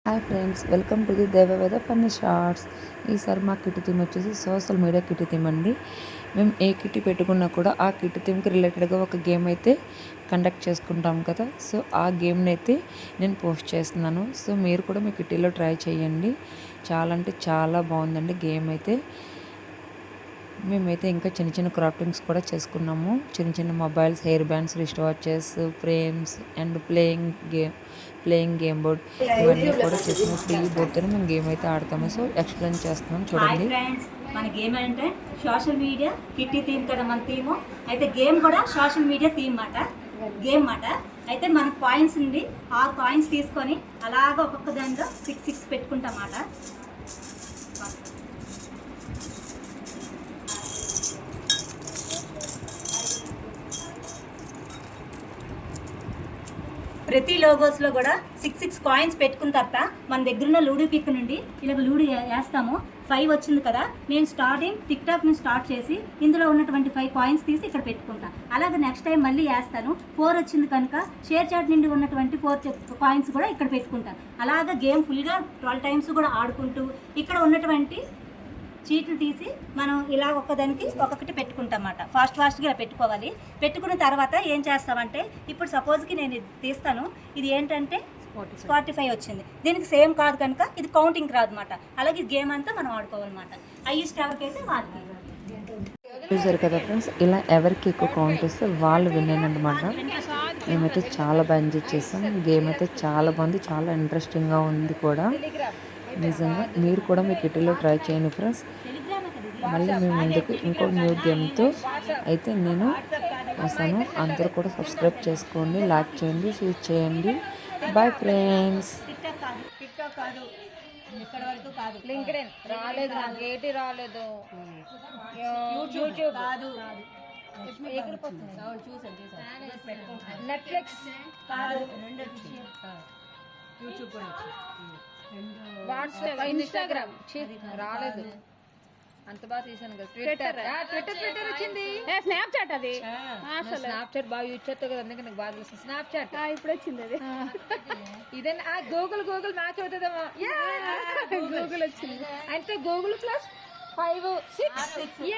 Hi friends, welcome to the Devaveda funny shorts. ఈసారి మా kit theme వచ్చేసి సోషల్ మీడియా కిట్ థీమ్ అండి. మేము ఏ కిట్ పెట్టుకున్నా కూడా ఆ కిట్ థీమ్కి రిలేటెడ్గా ఒక గేమ్ అయితే కండక్ట్ చేసుకుంటాం కదా. సో ఆ గేమ్ని అయితే నేను పోస్ట్ చేస్తున్నాను. సో మీరు కూడా మీ కిట్టీలో ట్రై చేయండి. చాలా అంటే చాలా బాగుందండి గేమ్ అయితే. మేమైతే ఇంకా చిన్న చిన్న క్రాఫ్టింగ్స్ కూడా చేసుకున్నాము. చిన్న చిన్న mobiles, hair bands, wrist watches, frames and playing game board ఇవన్నీ కూడా చేసిన ఫ్రీ బోర్డ్తో మేము గేమ్ అయితే ఆడతాము. సో ఎక్స్ప్లెయిన్ చేస్తున్నాం చూడండి. మన గేమ్ అంటే సోషల్ మీడియా కిట్టి థీమ్ కదా మన థీము. అయితే గేమ్ కూడా సోషల్ మీడియా థీమ్ గేమ్ అయితే మన కాయిన్స్ నుండి ఆ కాయిన్స్ తీసుకొని అలాగ ఒక్కొక్క దాంట్లో 6 పెట్టుకుంటాం అన్నమాట. ప్రతి లోగోస్లో కూడా 6 కాయిన్స్ పెట్టుకున్న తర్వాత మన దగ్గర ఉన్న లూడో పిక్ నుండి ఇలా లూడో వేస్తాము. 5 వచ్చింది కదా, నేను టిక్ టాక్ నుంచి స్టార్ట్ చేసి ఇందులో ఉన్నటువంటి 5 కాయిన్స్ తీసి ఇక్కడ పెట్టుకుంటాను. అలాగే నెక్స్ట్ టైం మళ్ళీ వేస్తాను. 4 వచ్చింది కనుక షేర్ చాట్ నుండి ఉన్నటువంటి 4 కాయిన్స్ కూడా ఇక్కడ పెట్టుకుంటాను. అలాగే గేమ్ ఫుల్గా 12 టైమ్స్ కూడా ఆడుకుంటూ ఇక్కడ ఉన్నటువంటి చీట్లు తీసి మనం ఇలా ఒక్కదానికి ఒక్కొక్కటి పెట్టుకుంటాం అన్నమాట. ఫాస్ట్గా పెట్టుకోవాలి. పెట్టుకున్న తర్వాత ఏం చేస్తామంటే, ఇప్పుడు సపోజ్కి నేను తీస్తాను. ఇది ఏంటంటే 45 వచ్చింది. దీనికి సేమ్ కాదు కనుక ఇది కౌంటింగ్ రాదు అన్నమాట. అలాగే గేమ్ అంతా మనం ఆడుకోవాలన్నమాట. హైయెస్ట్ ఎవరికైతే వాళ్ళకి. చూసారు కదా ఫ్రెండ్స్, ఇలా ఎవరికి ఎక్కువ కౌంట్ వస్తే వాళ్ళు విన్ అనమాట. మేమైతే చాలా బాగా ఎంజాయ్ చేస్తాం. గేమ్ అయితే చాలా బాగుంది, చాలా ఇంట్రెస్టింగ్గా ఉంది కూడా. నిజంగా మీరు కూడా మీ కిట్టీలో ట్రై చేయండి ఫ్రెండ్స్. మళ్ళీ మేము ముందుకు ఇంకో న్యూ గేమ్తో అయితే నేను వస్తాను. అందరూ కూడా సబ్స్క్రైబ్ చేసుకోండి, లైక్ చేయండి, షేర్ చేయండి. Bye friends. Netflix WhatsApp, Instagram రాలేదు. అంత బాగా తీసాను కదా. ట్విట్టర్ వచ్చింది. స్నాప్చాట్ అది స్నాప్చాట్ బాగా యూజ్ చేస్తావు కదా, అందుకే నాకు బాగా తెలుస్తుంది. స్నాప్చాట్ ఇప్పుడు వచ్చింది అది. ఇదే గూగుల్ మ్యాచ్ అవుతుందేమో. గూగుల్ వచ్చింది అంటే గూగుల్ +5 6